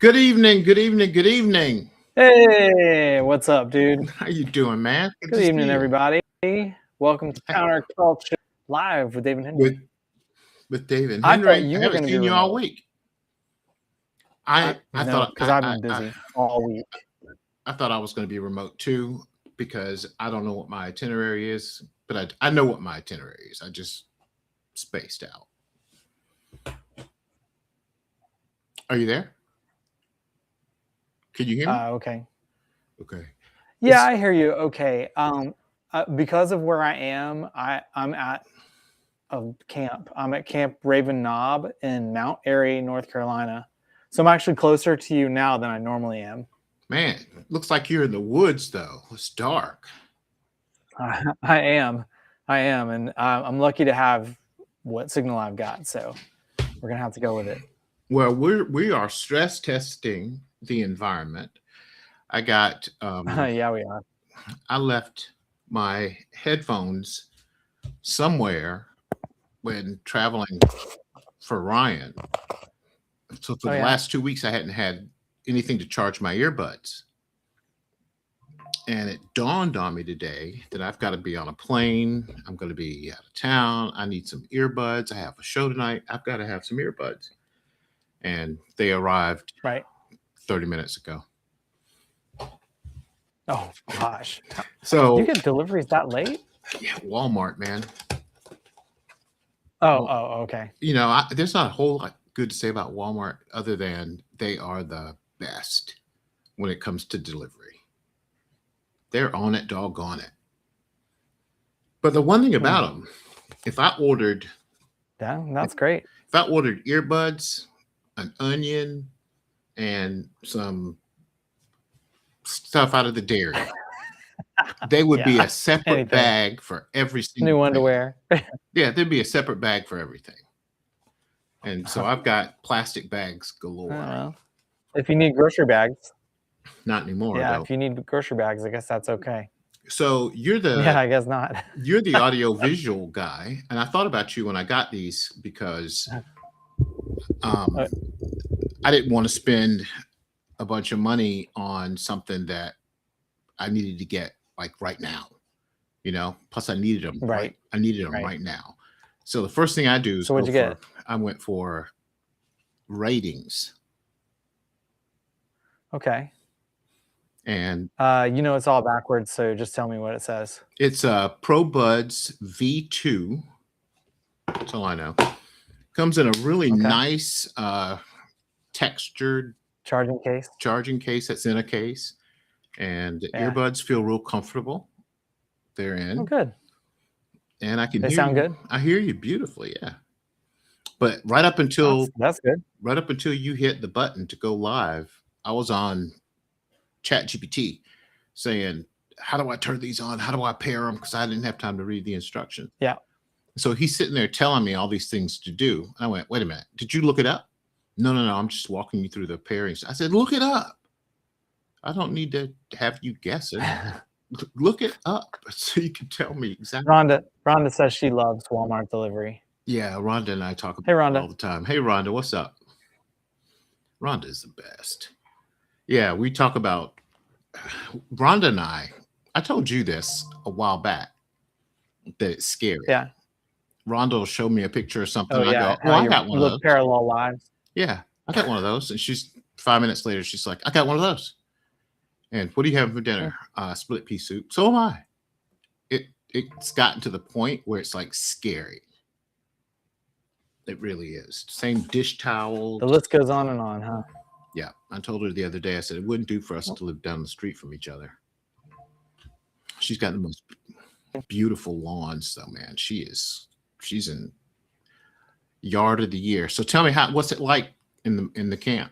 Good evening, good evening, good evening. Hey, what's up, dude? How you doing, man? Good evening, everybody. Welcome to Counterculture Live with David Henry. With David I Henry. thought you I were haven't going to be seen you all remote. week. I thought because I've been busy all week. I thought I was going to be remote too because I don't know what my itinerary is, but I know what my itinerary is. I just spaced out. Are you there? Can you hear me? Okay. Okay. Yeah, I hear you. Okay. Because of where I am, I'm at a camp. I'm at Camp Raven Knob in Mount Airy, North Carolina. So I'm actually closer to you now than I normally am. Man, looks like you're in the woods though. It's dark. I am, and I'm lucky to have what signal I've got. So we're gonna have to go with it. Well, we are stress testing the environment. I got yeah, we are. I left my headphones somewhere when traveling for Ryan. So for the last 2 weeks, I hadn't had anything to charge my earbuds. And it dawned on me today that I've got to be on a plane. I'm going to be out of town. I need some earbuds. I have a show tonight. I've got to have some earbuds. And they arrived 30 minutes ago. Oh, gosh. So you get deliveries that late? Yeah, Walmart, man. Okay. You know, there's not a whole lot good to say about Walmart other than they are the best when it comes to delivery. They're on it, doggone it. But the one thing about them, if I ordered... that's great. If I ordered earbuds, an onion, and some stuff out of the dairy, they would be a separate bag for every single new underwear. Yeah, there'd be a separate bag for everything. And so I've got plastic bags galore. If you need grocery bags. Not anymore. Yeah, though. If you need grocery bags, I guess that's okay. So you're the... Yeah, I guess not. You're the audio visual guy. And I thought about you when I got these because I didn't want to spend a bunch of money on something that I needed to get like right now, you know, plus I needed them. Right. I needed them right now. So the first thing I do is what'd you get? I went for ratings. Okay. And you know, it's all backwards. So just tell me what it says. It's a ProBuds V2. That's all I know. Comes in a really nice textured charging case that's in a case. And the earbuds feel real comfortable. They're in. Oh, good. And I can they hear sound you. good. I hear you beautifully, yeah. But right up until that's good. Right up until you hit the button to go live, I was on ChatGPT saying, "How do I turn these on? How do I pair them?" Because I didn't have time to read the instructions. Yeah. So he's sitting there telling me all these things to do. And I went, "Wait a minute, did you look it up?" No, I'm just walking you through the pairings. I said, "Look it up. I don't need to have you guess it. Look it up so you can tell me exactly." Rhonda says she loves Walmart delivery. Yeah, Rhonda and I talk about it all the time. Hey, Rhonda, what's up? Rhonda is the best. Yeah, we talk about Rhonda and I told you this a while back that it's scary. Yeah. Rhonda will show me a picture or something. Oh, yeah. I go, I got one of those. Parallel lives. Yeah, I got one of those. And she's 5 minutes later, she's like, I got one of those. And what do you have for dinner? Split pea soup. So am I. It's gotten to the point where it's like scary. It really is. Same dish towel. The list goes on and on, huh? Yeah. I told her the other day, I said, it wouldn't do for us to live down the street from each other. She's got the most beautiful lawns though, man. She's in yard of the year. So tell me, what's it like in the camp?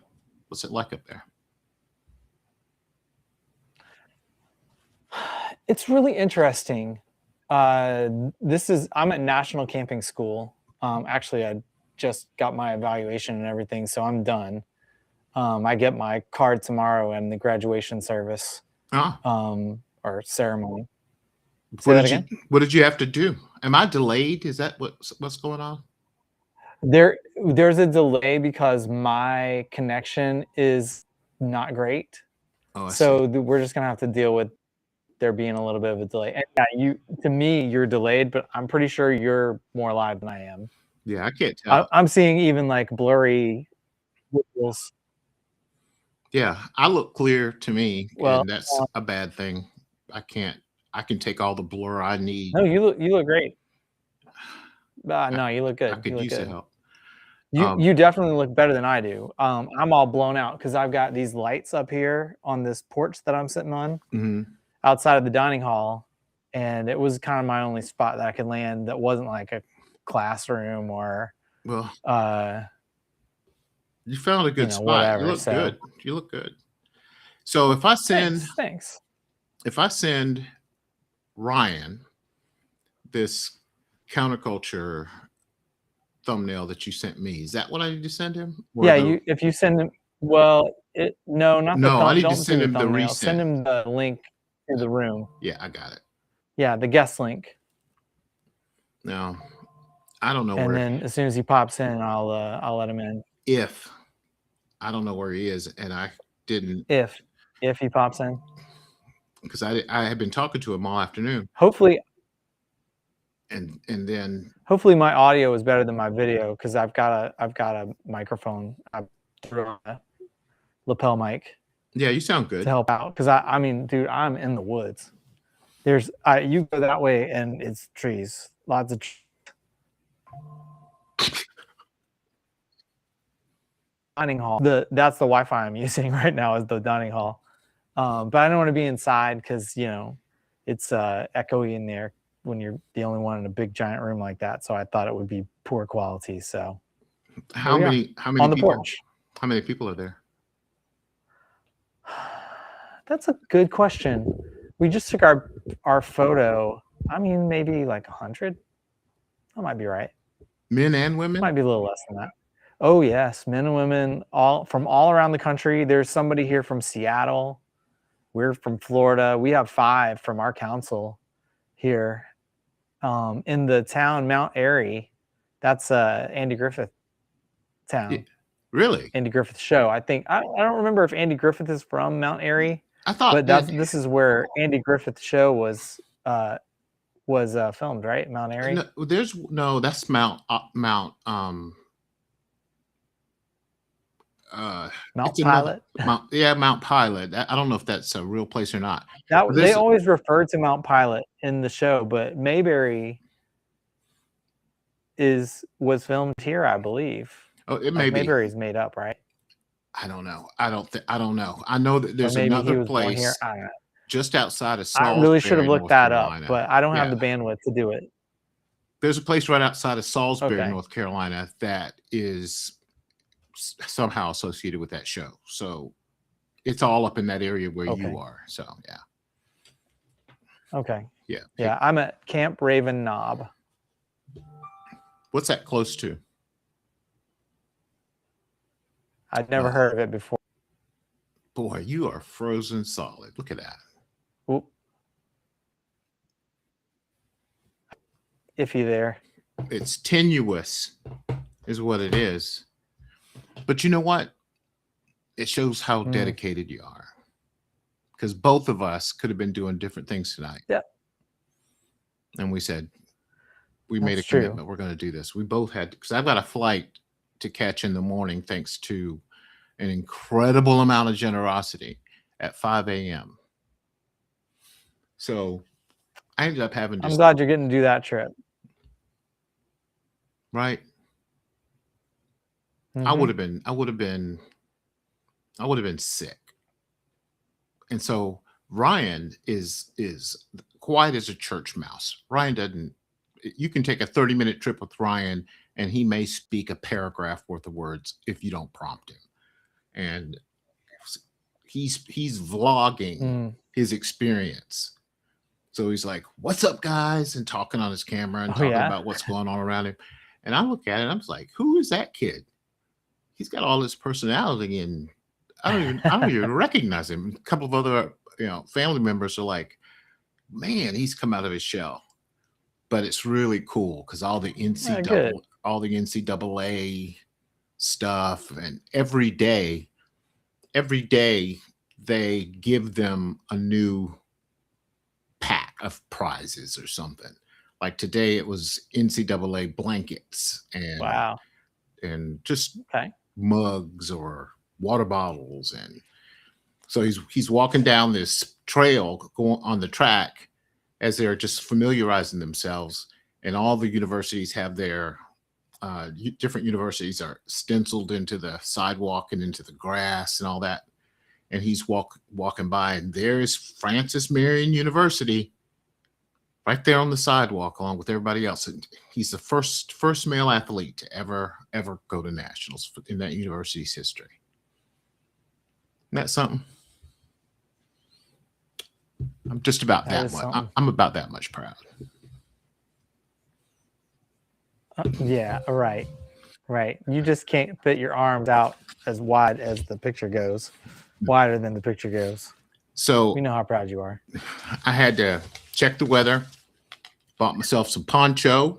What's it like up there? It's really interesting. I'm at National Camping School. Actually, I just got my evaluation and everything, so I'm done. I get my card tomorrow and the graduation service or ceremony. What did you have to do? Am I delayed? Is that what's going on? there's a delay because my connection is not great. Oh, I So see. we're just gonna have to deal with there being a little bit of a delay. And yeah, to me, you're delayed, but I'm pretty sure you're more live than I am. Yeah, I can't tell. I'm seeing even like blurry visuals. Yeah, I look clear to me, Well, and that's a bad thing. I can take all the blur I need. no, you look great. No, you look I good. You could look use the good. help. You definitely look better than I do. I'm all blown out because I've got these lights up here on this porch that I'm sitting on outside of the dining hall, and it was kind of my only spot that I could land that wasn't like a classroom or Well, you found a good spot. whatever. You look good. You look good. So if I send thanks. If I send Ryan this counterculture thumbnail that you sent me, is that what I need to send him? Or Yeah, if you send him, well, no, not the No, I need to don't send do him the thumbnail. resend. Send him the link to the room. Yeah, I got it. Yeah, the guest link. Now, I don't know And where. then as soon as he pops in, I'll let him in. If I don't know where he is, and I didn't. If he pops in, because I had been talking to him all afternoon. Hopefully, and then hopefully my audio is better than my video because I've got a microphone. I threw on a lapel mic. Yeah, you sound good to help out because I mean, dude, I'm in the woods. You go that way and it's trees, lots of trees. Dining hall. That's the Wi-Fi I'm using right now is the dining hall. But I don't want to be inside because it's echoey in there when you're the only one in a big giant room like that. So I thought it would be poor quality. So how many on the people, porch? How many people are there? That's a good question. We just took our photo. I mean, maybe like 100. That might be right. Men and women? Might be a little less than that. Oh yes, men and women, all from all around the country. There's somebody here from Seattle. We're from Florida. We have 5 from our council here in the town Mount Airy. That's Andy Griffith town. Yeah, really? Andy Griffith show. I think I don't remember if Andy Griffith is from Mount Airy. I thought, but this is where Andy Griffith show was filmed, right? Mount Airy. No, that's Mount Pilot. Mount Pilot. I don't know if that's a real place or not. They always refer to Mount Pilot in the show, but Mayberry was filmed here, I believe. Oh, it may be. Mayberry's made up, right? I don't know. I don't know. I know that there's another place here. I don't know. Just outside of Salisbury. I really should have looked that up, but I don't have the bandwidth to do it. There's a place right outside of Salisbury, North Carolina, that is somehow associated with that show. So it's all up in that area where you are. So yeah. Okay. Yeah. Yeah. I'm at Camp Raven Knob. What's that close to? I'd never heard of it before. Boy, you are frozen solid. Look at that. Oop. Iffy there. It's tenuous is what it is. But you know what? It shows how dedicated you are. Because both of us could have been doing different things tonight. Yeah. And we said, we made a commitment. We're going to do this. We both had, because I've got a flight to catch in the morning thanks to an incredible amount of generosity at 5 a.m. So I ended up having to. I'm glad you're getting to do that trip. Right. Mm-hmm. I would have been sick. And so Ryan is quiet as a church mouse. Ryan doesn't, you can take a 30-minute trip with Ryan and he may speak a paragraph worth of words if you don't prompt him. And he's vlogging his experience. So he's like, "What's up, guys?" and talking on his camera and talking about what's going on around him. And I look at it, and I'm like, "Who is that kid? He's got all this personality, and I don't even recognize him." A couple of other family members are like, "Man, he's come out of his shell." But it's really cool because all the NCAA stuff, and every day they give them a new pack of prizes or something. Like today it was NCAA blankets Wow. and just Okay. mugs or water bottles. And so he's walking down this trail going on the track as they're just familiarizing themselves. And all the universities have their different universities are stenciled into the sidewalk and into the grass and all that. And he's walking by, and there's Francis Marion University right there on the sidewalk along with everybody else. And he's the first male athlete to ever go to nationals in that university's history. Isn't that something? I'm just about that much. I'm about that much proud. Yeah, right. You just can't fit your arms out as wide as the picture goes, wider than the picture goes. So we know how proud you are. I had to check the weather, bought myself some poncho,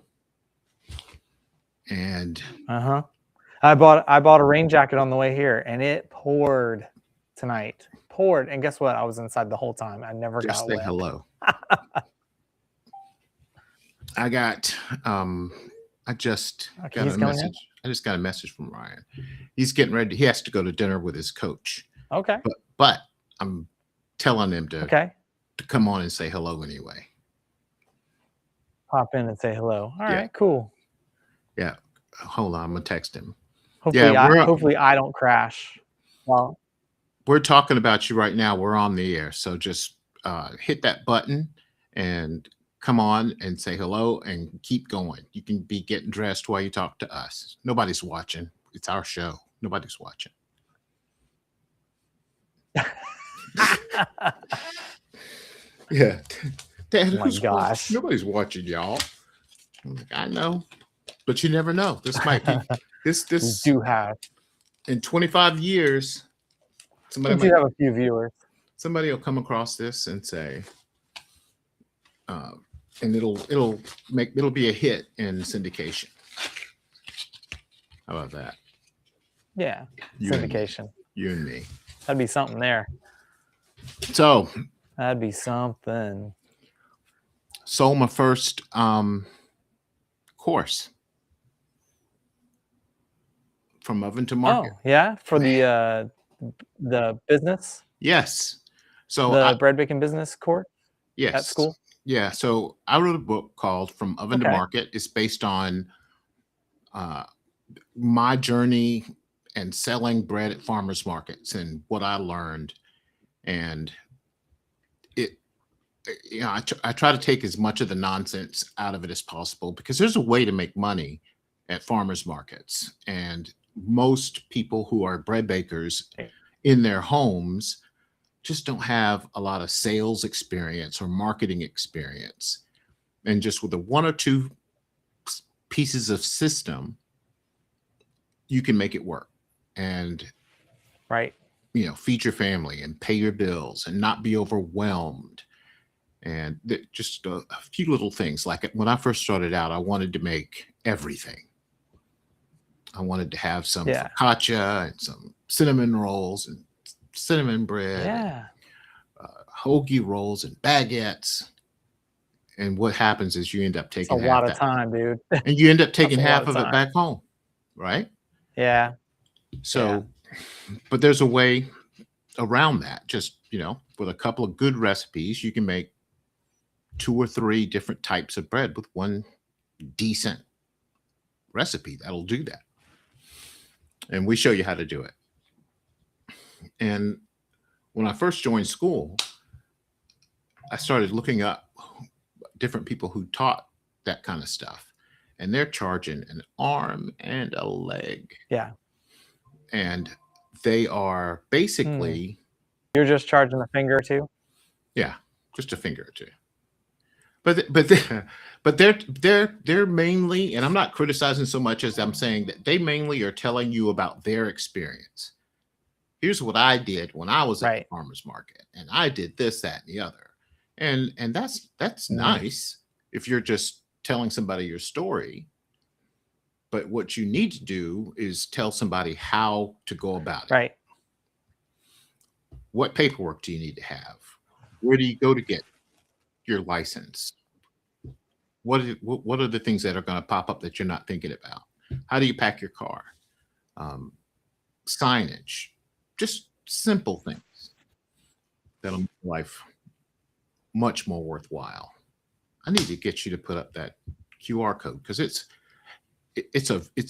and I bought a rain jacket on the way here, and it poured tonight. And guess what? I was inside the whole time. I never got wet. Say hello. I got I just got a message. I just got a message from Ryan. He's getting ready. He has to go to dinner with his coach. Okay. But I'm telling him to come on and say hello anyway. Pop in and say hello. All right, cool. Yeah. Hold on, I'm gonna text him. Hopefully I don't crash. Well, we're talking about you right now. We're on the air. So just hit that button and come on and say hello and keep going. You can be getting dressed while you talk to us. Nobody's watching. It's our show. Nobody's watching. Yeah. Dad, oh my gosh. Nobody's watching, y'all. I'm like, I know, but you never know. This might be this you do have in 25 years. Somebody might have a few viewers. Somebody will come across this and say, and it'll be a hit in syndication. How about that? Yeah, syndication. You and me. That'd be something there. So that'd be something. Sold my first course from oven to market. Oh, yeah, for the business. Yes. So the bread baking business course. Yes. At school. Yeah. So I wrote a book called From Oven to Market. It's based on my journey and selling bread at farmers markets and what I learned. And I try to take as much of the nonsense out of it as possible, because there's a way to make money at farmers markets. And most people who are bread bakers in their homes just don't have a lot of sales experience or marketing experience. And just with a one or two pieces of system, you can make it work and feed your family and pay your bills and not be overwhelmed. And just a few little things. Like when I first started out, I wanted to make everything. I wanted to have some focaccia and some cinnamon rolls and cinnamon bread, and, hoagie rolls and baguettes. And what happens is you end up taking a lot of time, dude. And you end up taking half of it back home, right? Yeah. So, but there's a way around that. Just, with a couple of good recipes, you can make 2 or 3 different types of bread with one decent recipe that'll do that. And we show you how to do it. And when I first joined school, I started looking up different people who taught that kind of stuff, and they're charging an arm and a leg. Yeah. And they are basically you're just charging a finger or two. Yeah, just a finger or two. But they're mainly, and I'm not criticizing so much as I'm saying that they mainly are telling you about their experience. Here's what I did when I was at the farmer's market, and I did this, that, and the other. And that's nice if you're just telling somebody your story. But what you need to do is tell somebody how to go about it. Right. What paperwork do you need to have? Where do you go to get your license? What are the things that are going to pop up that you're not thinking about? How do you pack your car? Signage, just simple things that'll make life much more worthwhile. I need to get you to put up that QR code because it's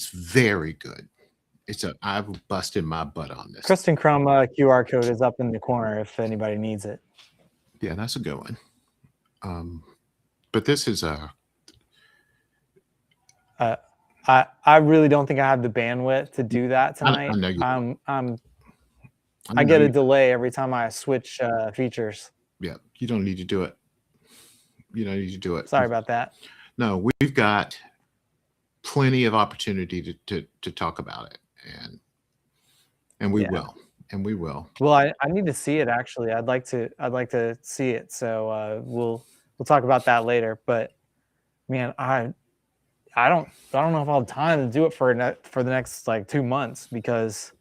very good. I've busted my butt on this. Kristen Crum QR code is up in the corner if anybody needs it. Yeah, that's a good one. But this is I really don't think I have the bandwidth to do that tonight. I know you. I get a delay every time I switch features. Yeah, you don't need to do it. You don't need to do it. Sorry about that. No, we've got plenty of opportunity to talk about it, and we will, and we will. Well, I need to see it actually. I'd like to see it. So we'll talk about that later. But man, I don't know if I'll have time to do it for the next like 2 months because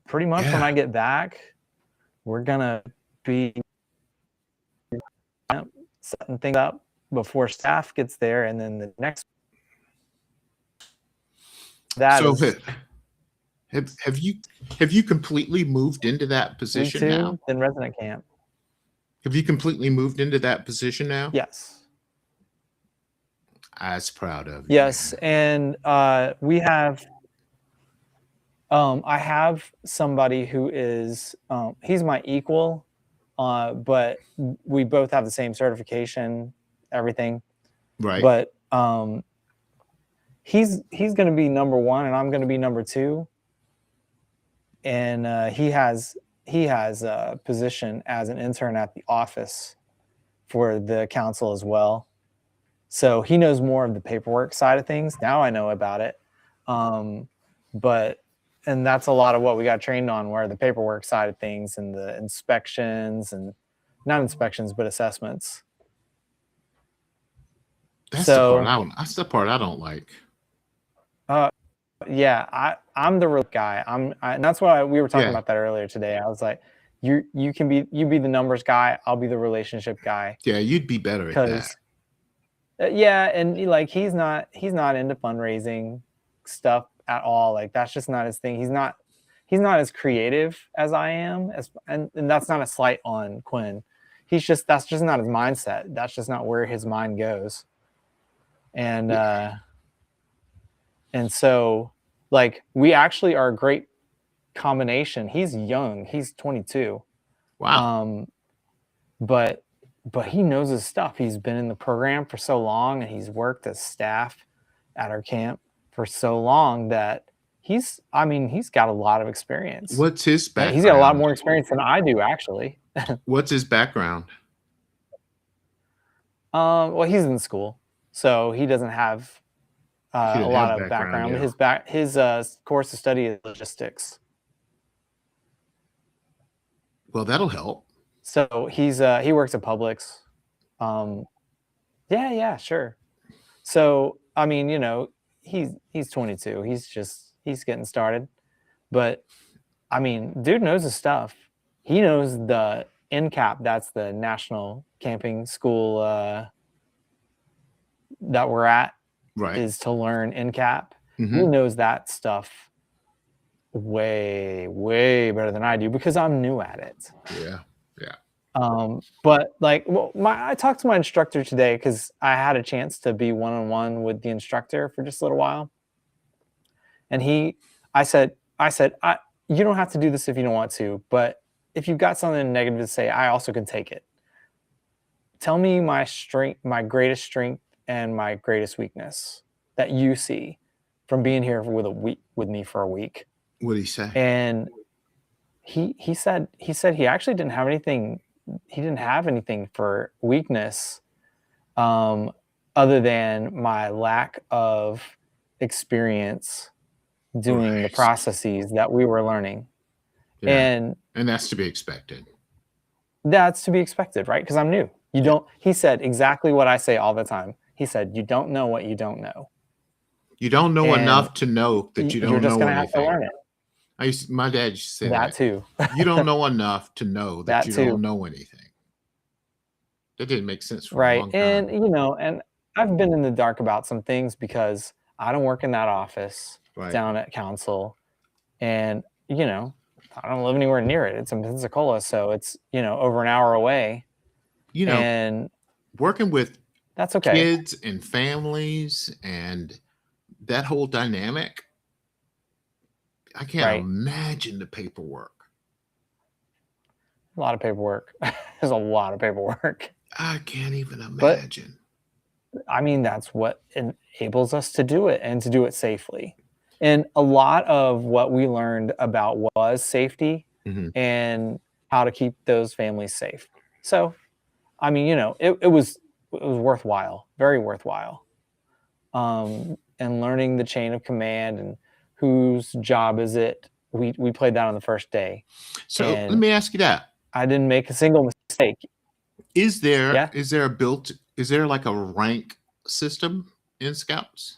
pretty much when I get back, we're gonna be setting things up before staff gets there, and then the next. Have you completely moved into that position now? In resident camp. Have you completely moved into that position now? Yes. I was proud of you. Yes, and we have. I have somebody who is he's my equal, but we both have the same certification, everything. Right. But he's going to be number 1, and I'm going to be number 2. And he has a position as an intern at the office for the council as well. So he knows more of the paperwork side of things. Now I know about it. And that's a lot of what we got trained on, where the paperwork side of things and the inspections and not inspections, but assessments. That's the part I don't like. Yeah, I'm the real guy. And that's why we were talking about that earlier today. I was like, you be the numbers guy. I'll be the relationship guy. Yeah, you'd be better at that. Yeah, and like he's not into fundraising stuff at all. Like that's just not his thing. He's not as creative as I am. And that's not a slight on Quinn. That's just not his mindset. That's just not where his mind goes. And so like we actually are a great combination. He's young. He's 22. Wow. But he knows his stuff. He's been in the program for so long, and he's worked as staff at our camp for so long that he's got a lot of experience. What's his background? He's got a lot more experience than I do, actually. What's his background? Well, he's in school, so he doesn't have a lot of background. Yeah. His course of study is logistics. Well, that'll help. So he works at Publix. Yeah, sure. So I mean, he's 22. He's getting started, but I mean, dude knows his stuff. He knows the NCAP. That's the National Camping School that we're at. Right. Is to learn NCAP. Mm-hmm. He knows that stuff way, way better than I do because I'm new at it. Yeah. But like, I talked to my instructor today because I had a chance to be one-on-one with the instructor for just a little while. And I said, you don't have to do this if you don't want to, but if you've got something negative to say, I also can take it. Tell me my strength, my greatest strength and my greatest weakness that you see from being here with me for a week. What did he say? And he said he actually didn't have anything. He didn't have anything for weakness other than my lack of experience doing the processes that we were learning. Yeah. And that's to be expected. That's to be expected, right? Because I'm new. He said exactly what I say all the time. He said, you don't know what you don't know. You don't know And enough to know that you you're don't just know going to have to anything. learn it. My dad used to say That that. too. You don't know enough to know that That you too. don't know anything. That didn't make sense for a Right. long And, time. and I've been in the dark about some things because I don't work in that office Right. down at council. And, I don't live anywhere near it. It's in Pensacola. So it's, over an hour away. And working with that's okay. kids and families and that whole dynamic, I can't imagine the paperwork. A lot of paperwork. There's a lot of paperwork. I can't even imagine. But, I mean, that's what enables us to do it and to do it safely. And a lot of what we learned about was safety and how to keep those families safe. So, I mean, it was worthwhile, very worthwhile. And learning the chain of command and whose job is it. We played that on the first day. So let me ask you that. I didn't make a single mistake. Is there like a rank system in Scouts?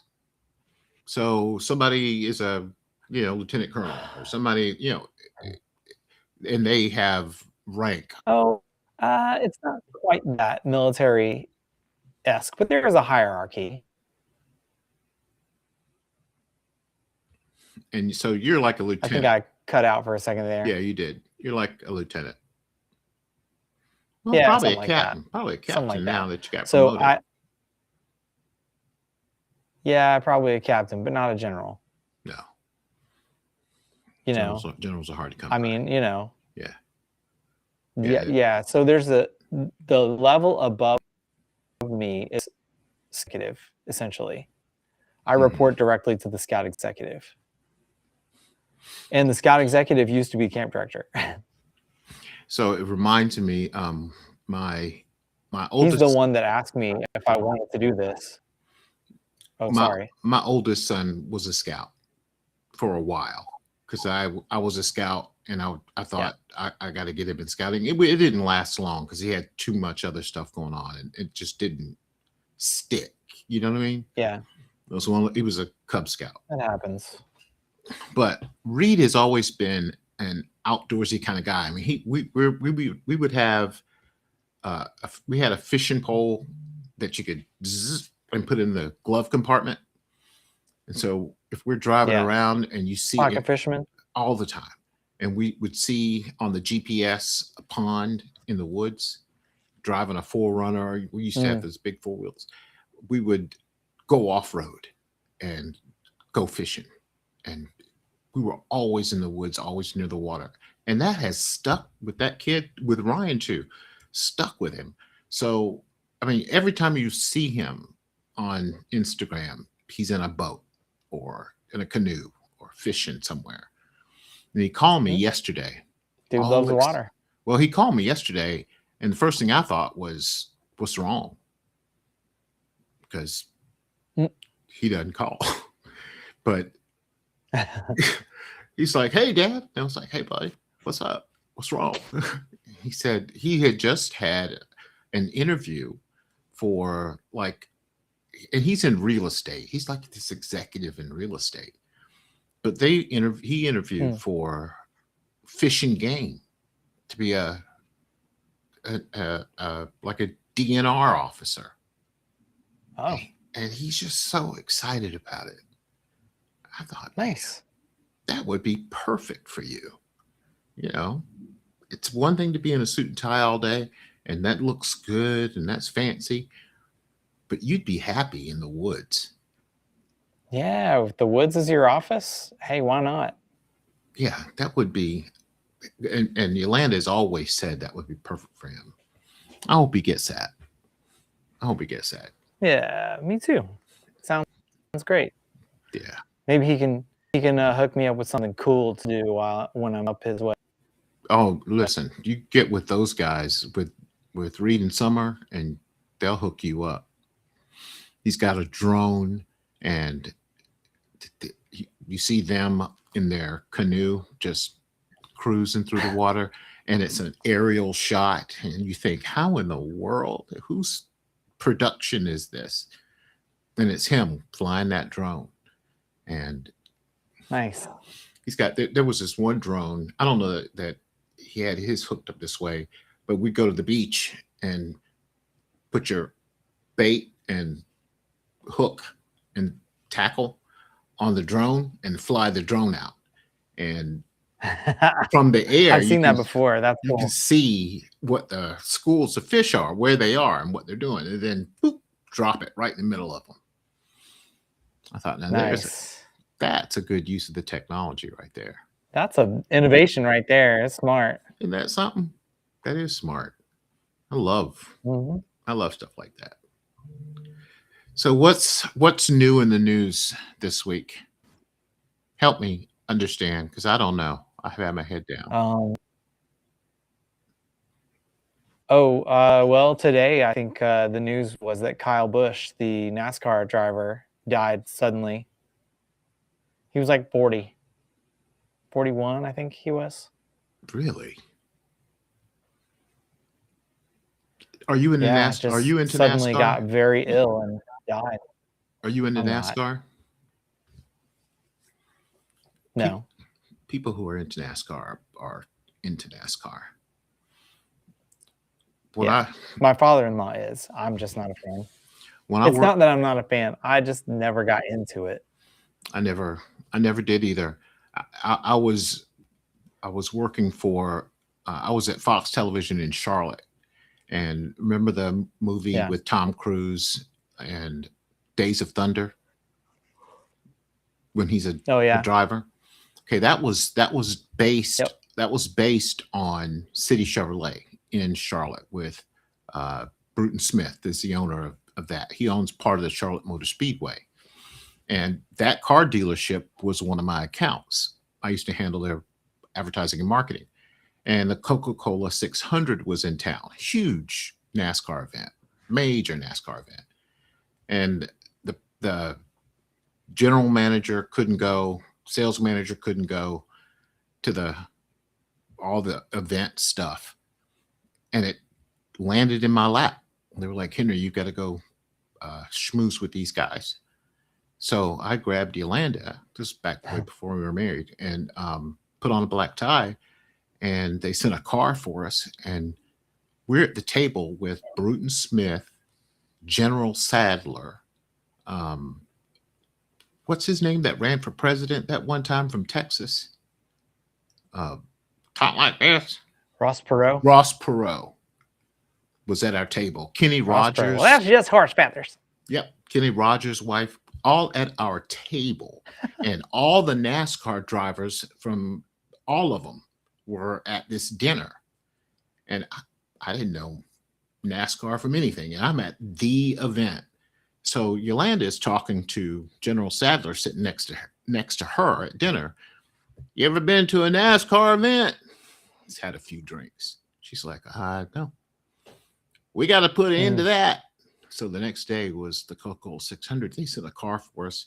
So somebody is a lieutenant colonel or somebody and they have rank. Oh, it's not quite that military-esque, but there is a hierarchy. And so you're like a lieutenant. I think I cut out for a second there. Yeah, you did. You're like a lieutenant. Well, yeah, probably a captain. Probably a captain now that you got promoted. Probably a captain, but not a general. No. Generals are hard to come by. I mean, Yeah. So there's the level above me is executive, essentially. I report directly to the scout executive. And the scout executive used to be camp director. So it reminds me, my oldest. He's the one that asked me if I wanted to do this. Oh, sorry. My oldest son was a scout for a while because I was a scout and I thought I got to get him in scouting. It didn't last long because he had too much other stuff going on and it just didn't stick. You know what I mean? Yeah. He was a Cub Scout. That happens. But Reed has always been an outdoorsy kind of guy. I mean, we would have we had a fishing pole that you could zzz and put in the glove compartment. And so if we're driving around and you see like a fisherman all the time, and we would see on the GPS a pond in the woods, driving a 4Runner. We used to have those big 4 wheels. We would go off road and go fishing, and we were always in the woods, always near the water. And that has stuck with that kid, with Ryan too, stuck with him. So, I mean, every time you see him on Instagram, he's in a boat or in a canoe or fishing somewhere. And he called me yesterday. Dude loves the water. Well, he called me yesterday, and the first thing I thought was, what's wrong? Because he doesn't call. But he's like, hey, Dad. And I was like, hey, buddy, what's up? What's wrong? He said he had just had an interview for and he's in real estate. He's like this executive in real estate. But he interviewed for Fish and Game to be like a DNR officer. Oh. And he's just so excited about it. I thought, nice. That would be perfect for you. It's one thing to be in a suit and tie all day, and that looks good and that's fancy, but you'd be happy in the woods. Yeah, if the woods is your office, hey, why not? Yeah, that would be, and Yolanda has always said that would be perfect for him. I hope he gets that. Yeah, me too. Sounds great. Yeah. Maybe he can hook me up with something cool to do when I'm up his way. Oh, listen, you get with those guys with Reed and Summer, and they'll hook you up. He's got a drone, and you see them in their canoe just cruising through the water, and it's an aerial shot, and you think, how in the world? Whose production is this? And it's him flying that drone. And Nice. he's got, there was this one drone. I don't know that he had his hooked up this way, but we go to the beach and put your bait and hook and tackle on the drone and fly the drone out. And from the air, I've seen that before. That's you cool. can see what the schools of fish are, where they are, and what they're doing, and then boop, drop it right in the middle of them. I thought, now Nice. that's a good use of the technology right there. That's an innovation right there. It's smart. Isn't that something? That is smart. I love stuff like that. So what's new in the news this week? Help me understand, because I don't know. I have my head down. Well, today I think the news was that Kyle Busch, the NASCAR driver, died suddenly. He was like 40, 41, I think he was. Really? Are you into NASCAR? Are you into suddenly NASCAR? Got very ill and died. Are you into NASCAR? No. People who are into NASCAR are into NASCAR. My father-in-law is. I'm just not a fan. It's not that I'm not a fan. I just never got into it. I never did either. I was working for. I was at Fox Television in Charlotte, and remember the movie with Tom Cruise and Days of Thunder when he's a driver. Okay, that was based. Yep. That was based on City Chevrolet in Charlotte with Bruton Smith is the owner of that. He owns part of the Charlotte Motor Speedway. And that car dealership was one of my accounts. I used to handle their advertising and marketing. And the Coca-Cola 600 was in town. Huge NASCAR event, major NASCAR event. And the general manager couldn't go, sales manager couldn't go to all the event stuff. And it landed in my lap. They were like, Henry, you got to go schmooze with these guys. So I grabbed Yolanda, just back way before we were married, and put on a black tie, and they sent a car for us. And we're at the table with Bruton Smith, General Sadler. What's his name that ran for president that one time from Texas? Talk like this. Ross Perot. Ross Perot was at our table. Kenny Rogers. Well, that's just horse Panthers. Yep. Kenny Rogers' wife, all at our table. And all the NASCAR drivers from all of them were at this dinner. And I didn't know NASCAR from anything. And I'm at the event. So Yolanda is talking to General Sadler sitting next to her at dinner. You ever been to a NASCAR event? He's had a few drinks. She's like, no. We got to put an end to that. So the next day was the Coca-Cola 600. They sent a car for us.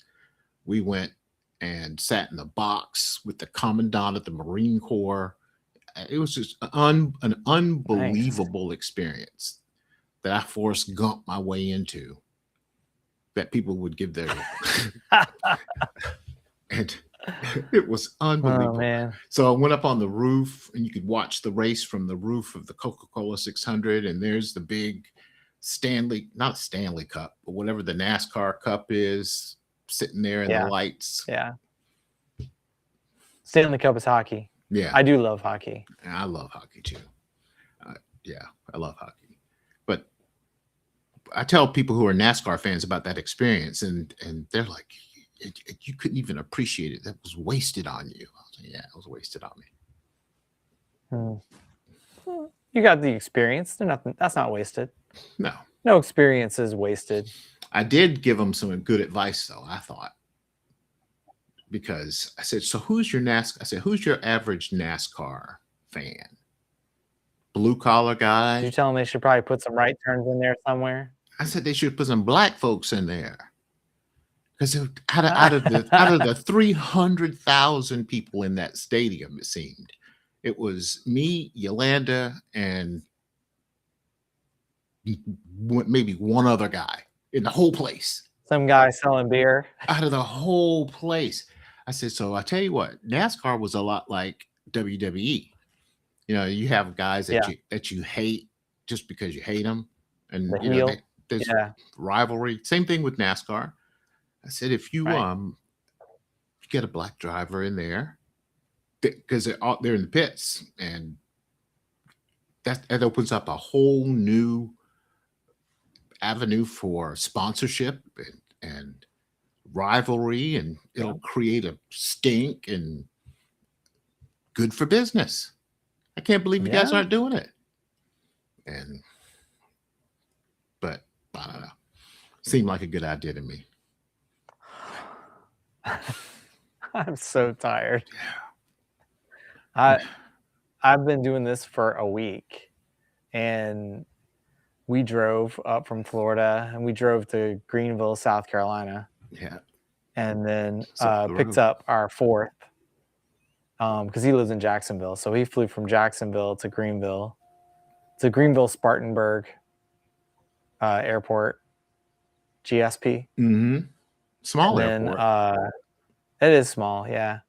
We went and sat in the box with the commandant of the Marine Corps. It was just an unbelievable experience that I Forrest Gump my way into, that people would give their and it was unbelievable. Oh, man. So I went up on the roof, and you could watch the race from the roof of the Coca-Cola 600. And there's the big not Stanley Cup, but whatever the NASCAR Cup is, sitting there in the lights. Yeah. Stanley Cup is hockey. Yeah. I do love hockey. And I love hockey too. I love hockey. But I tell people who are NASCAR fans about that experience, and they're like, you couldn't even appreciate it. That was wasted on you. I was like, yeah, it was wasted on me. Well, you got the experience. That's not wasted. No experience is wasted. I did give them some good advice, though, I thought. Because I said, so who's your NASCAR? I said, who's your average NASCAR fan? Blue collar guy? Did you tell them they should probably put some right turns in there somewhere? I said they should put some black folks in there. Because out of the 300,000 people in that stadium, it seemed, it was me, Yolanda, and maybe one other guy in the whole place. Some guy selling beer. out of the whole place. I said, so I tell you what, NASCAR was a lot like WWE. You know, you have guys Yeah. that you hate just because you hate them, and The you know heel. there's Yeah. rivalry. Same thing with NASCAR. I said, if you Right. get a black driver in there, because they're in the pits, and that opens up a whole new avenue for sponsorship and rivalry, and it'll create a stink and good for business. I can't believe you guys Yeah. aren't doing it. But I don't know. Seemed like a good idea to me. I'm so tired. I've been doing this for a week, and we drove up from Florida, and we drove to Greenville, South Carolina. Yeah. And then So the picked road. up our fourth, because he lives in Jacksonville. So he flew from Jacksonville to Greenville Spartanburg Airport, GSP. Mm-hmm. Small And airport. then it is small, yeah.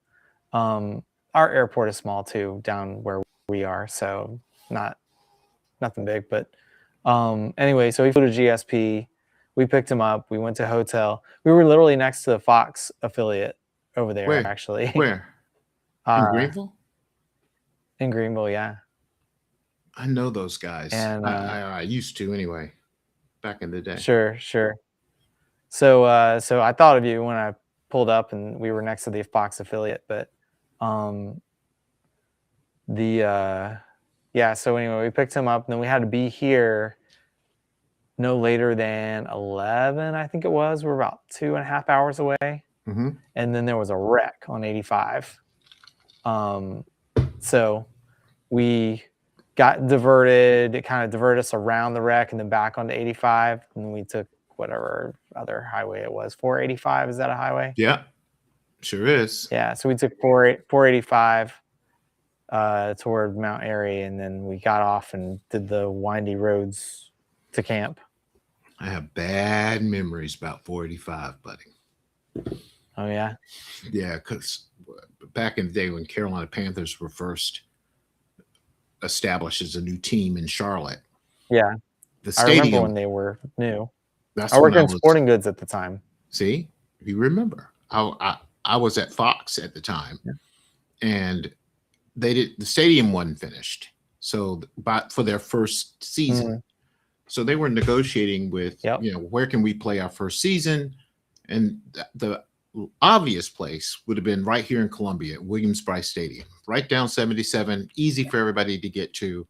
Our airport is small too, down where we are, so nothing big. But anyway, so he flew to GSP. We picked him up. We went to a hotel. We were literally next to the Fox affiliate over there, Where? actually. Where? In Greenville? In Greenville, yeah. I know those guys. And I used to anyway, back in the day. Sure. So I thought of you when I pulled up, and we were next to the Fox affiliate. But so anyway, we picked him up, and then we had to be here no later than 11, I think it was. We're about 2.5 hours away. Mm-hmm. And then there was a wreck on 85. So we got diverted. It kind of diverted us around the wreck and then back onto 85. And then we took whatever other highway it was. 485, is that a highway? Yeah, sure is. Yeah, so we took 485 toward Mount Airy, and then we got off and did the windy roads to camp. I have bad memories about 485, buddy. Oh, yeah? Yeah, because back in the day when Carolina Panthers were first established as a new team in Charlotte. Yeah. The I remember stadium, when they were new. that's I worked when in sporting goods at the time. See, you remember. I was at Fox at the time, and the stadium wasn't finished. So for their first season. So they were negotiating with, where can we play our first season? And the obvious place would have been right here in Columbia, Williams-Brice Stadium, right down 77, easy for everybody to get to,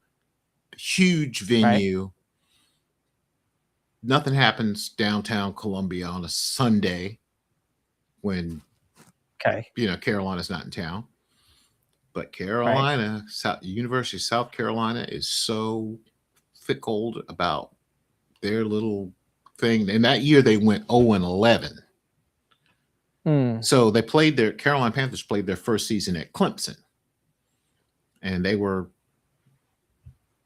huge venue. Right. Nothing happens downtown Columbia on a Sunday when, Carolina's not in town. But Carolina, University of South Carolina is so fickle about their little thing. And that year they went 0-11. So Carolina Panthers played their first season at Clemson. And they were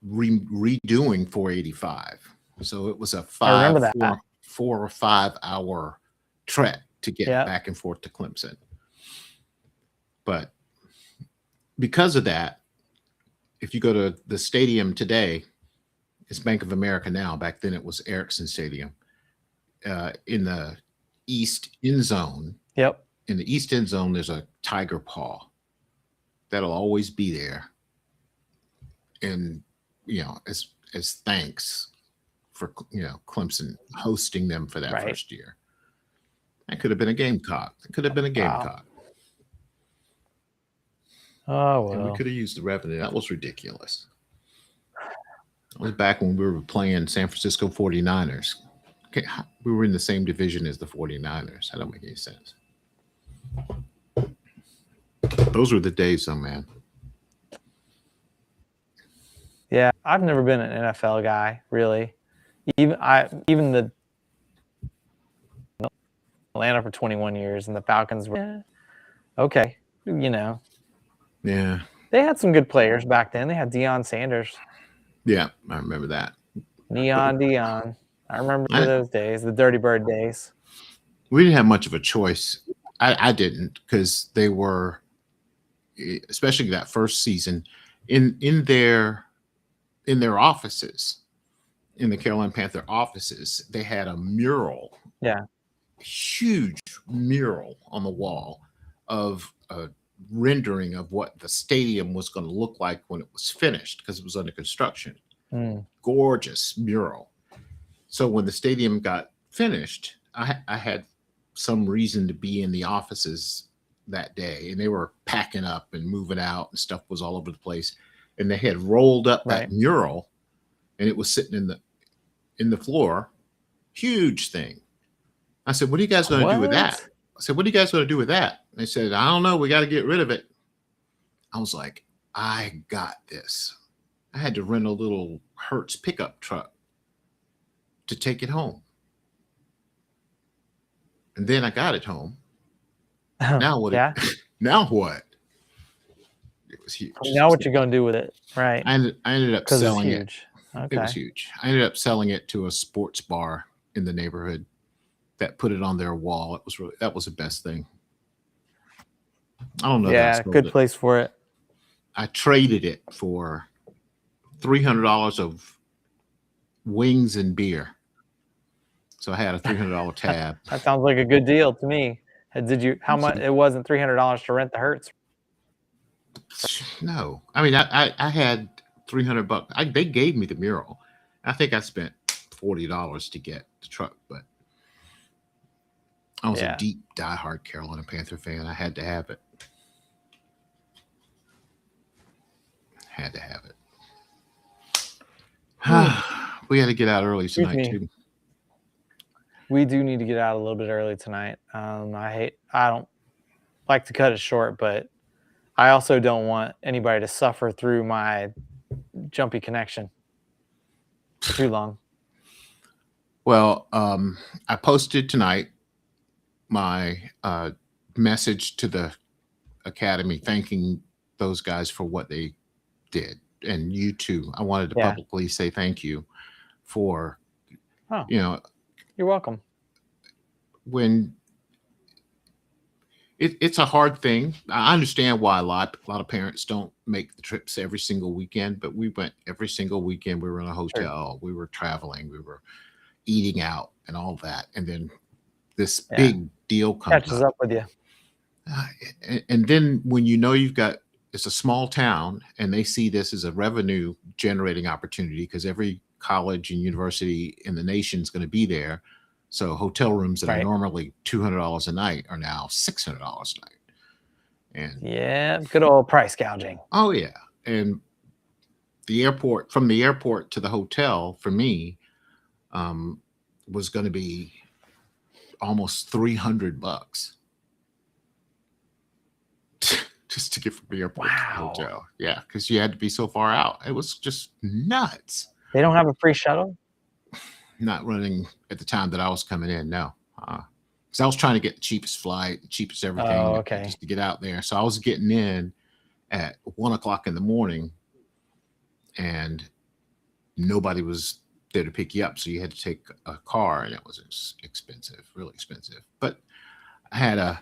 redoing 485. So it was a 4 or 5 hour trek to get back and forth to Clemson. But because of that, if you go to the stadium today, it's Bank of America now. Back then it was Ericsson Stadium. In the east end zone. Yep. In the east end zone, there's a tiger paw that'll always be there. And as thanks for Clemson hosting them for that first year. That could have been a Gamecock. It could have been a Gamecock. Oh, well. And we could have used the revenue. That was ridiculous. It was back when we were playing San Francisco 49ers. Okay, we were in the same division as the 49ers. That don't make any sense. Those were the days, though, man. Yeah, I've never been an NFL guy, really. Even the Atlanta for 21 years, and the Falcons were okay. Yeah. They had some good players back then. They had Deion Sanders. Yeah, I remember that. Dion. I remember those days, the Dirty Bird days. We didn't have much of a choice. I didn't, because they were, especially that first season, in their offices, in the Carolina Panther offices, they had a mural, Yeah. huge mural on the wall of a rendering of what the stadium was going to look like when it was finished, because it was under construction. Gorgeous mural. So when the stadium got finished, I had some reason to be in the offices that day, and they were packing up and moving out, and stuff was all over the place. And they had rolled up that mural, and it was sitting in the floor. Huge thing. I said, "What are you guys going to do with that?" I said, "What are you guys going to do with that?" They said, "I don't know. We got to get rid of it." I was like, "I got this." I had to rent a little Hertz pickup truck to take it home. And then I got it home. Now what? Yeah. Now what? It was huge. Now what you going to do with it? Right. I ended up selling it. Okay. It was huge. I ended up selling it to a sports bar in the neighborhood that put it on their wall. That was the best thing. I don't know. Yeah, good place for it. I traded it for $300 of wings and beer. So I had a $300 tab. That sounds like a good deal to me. How much? It wasn't $300 to rent the Hertz. No, I mean, I had $300. They gave me the mural. I think I spent $40 to get the truck, but I was a deep, diehard Carolina Panther fan. I had to have it. Had to have it. We had to get out early tonight too. We do need to get out a little bit early tonight. I don't like to cut it short, but I also don't want anybody to suffer through my jumpy connection for too long. Well, I posted tonight my message to the academy, thanking those guys for what they did, and you too. I wanted to publicly say thank you for, You're welcome. When it's a hard thing. I understand why a lot of parents don't make the trips every single weekend, but we went every single weekend. We were in a hotel, we were traveling, we were eating out and all that. And then this big deal catches up with you. And then when it's a small town and they see this as a revenue generating opportunity, because every college and university in the nation is going to be there. So hotel rooms that are normally $200 a night are now $600 a night. And good old price gouging. Oh yeah. And from the airport to the hotel for me was going to be almost $300 just to get from the airport to the hotel. Yeah, because you had to be so far out. It was just nuts. They don't have a free shuttle? Not running at the time that I was coming in, no. Because I was trying to get the cheapest flight, the cheapest everything, just to get out there. So I was getting in at 1:00 in the morning, and nobody was there to pick you up. So you had to take a car, and it was expensive, really expensive. But I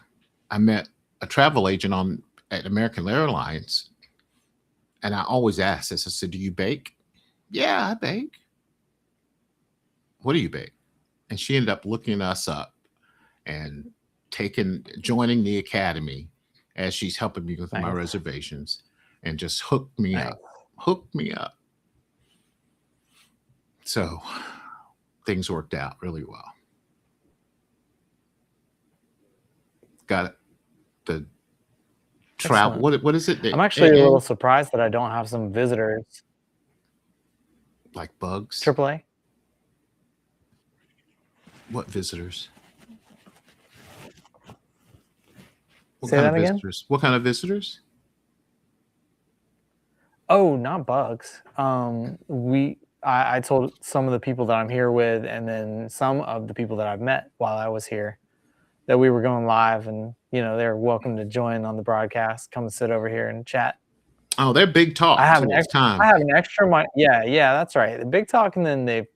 met a travel agent at American Airlines, and I always asked this. I said, "Do you bake?" "Yeah, I bake." "What do you bake?" And she ended up looking us up and joining the academy as she's helping me with my reservations, and just hooked me up. So things worked out really well. Got the travel. What is it? I'm actually a little surprised that I don't have some visitors. Like bugs? AAA? What visitors? Say that again? What kind of visitors? Oh, not bugs. I told some of the people that I'm here with, and then some of the people that I've met while I was here, that we were going live, and they're welcome to join on the broadcast. Come and sit over here and chat. Oh, they're big talk. I have an extra mic. Yeah, that's right. The big talk, and then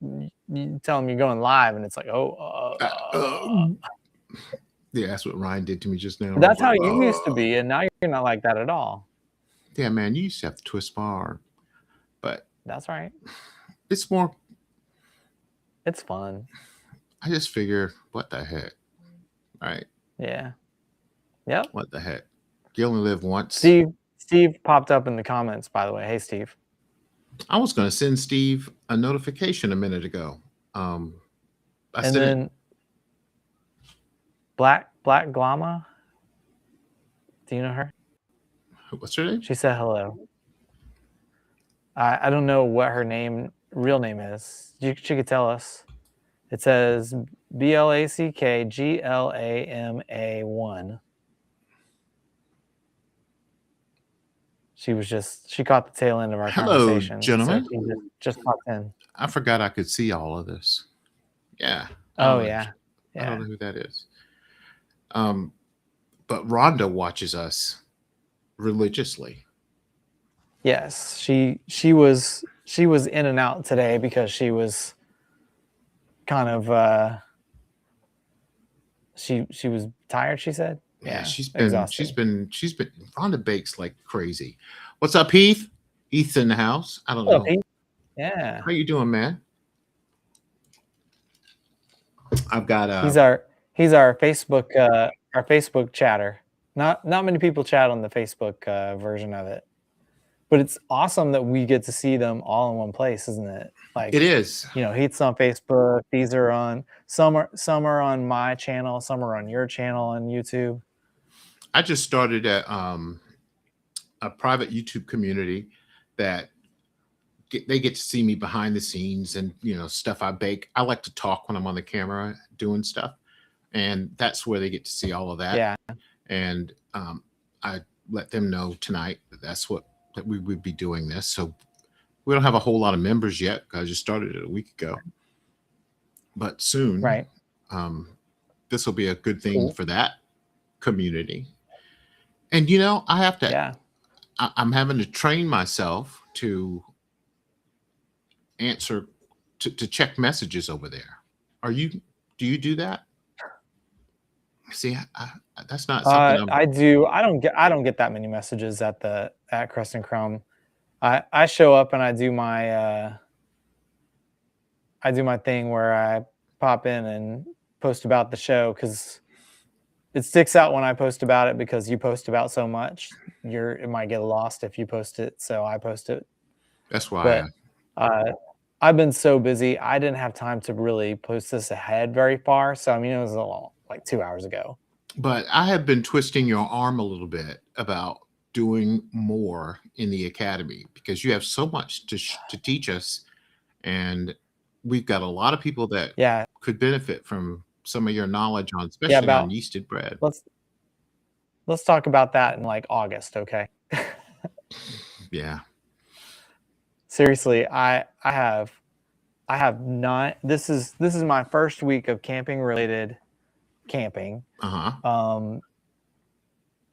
you tell them you're going live, and it's like, Yeah, that's what Ryan did to me just now. But that's how you used to be, and now you're not like that at all. Yeah, man, you used to have to twist my arm, but that's right. It's more. It's fun. I just figure, what the heck, right? Yeah. Yep. What the heck? You only live once. Steve popped up in the comments, by the way. Hey, Steve. I was going to send Steve a notification a minute ago. And then Black Glama. Do you know her? What's her name? She said hello. I don't know what her real name is. She could tell us. It says BLACKGLAMA1. She caught the tail end of our conversation. Hello, gentlemen. So she just popped in. I forgot I could see all of this. Yeah. Oh, yeah. I don't know who that is. But Rhonda watches us religiously. Yes, she was in and out today because she was kind of she was tired, she said. Yeah, she's been Rhonda bakes like crazy. What's up, Heath? Heath's in the house. I don't know. Heath? Yeah. How you doing, man? I've got he's our Facebook chatter. Not many people chat on the Facebook version of it. But it's awesome that we get to see them all in one place, isn't it? Like it is. Heath's on Facebook. These are on some are on my channel, some are on your channel on YouTube. I just started a private YouTube community that they get to see me behind the scenes and stuff I bake. I like to talk when I'm on the camera doing stuff, and that's where they get to see all of that. Yeah. And I let them know tonight that we would be doing this. So we don't have a whole lot of members yet because I just started it a week ago. But soon, right? This will be a good thing for that community. And I have to. Yeah. I'm having to train myself to answer to check messages over there. Do you do that? See, that's not something I do. I don't get that many messages at Crust and Crumb. I show up and I do my thing where I pop in and post about the show because it sticks out when I post about it because you post about so much. It might get lost if you post it, so I post it. That's why. But I've been so busy, I didn't have time to really post this ahead very far. So it was like 2 hours ago. But I have been twisting your arm a little bit about doing more in the academy because you have so much to teach us, and we've got a lot of people that could benefit from some of your knowledge on, especially on yeasted bread. Let's talk about that in like August, okay? Yeah. Seriously, I have not. This is my first week of camping.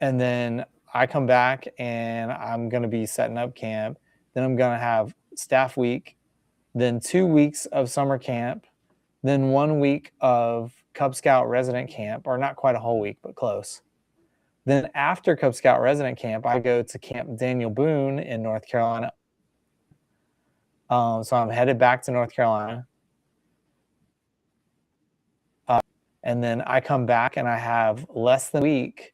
And then I come back and I'm going to be setting up camp. Then I'm going to have staff week, then 2 weeks of summer camp, then 1 week of Cub Scout resident camp, or not quite a whole week, but close. Then after Cub Scout resident camp, I go to Camp Daniel Boone in North Carolina. So I'm headed back to North Carolina. And then I come back and I have less than a week.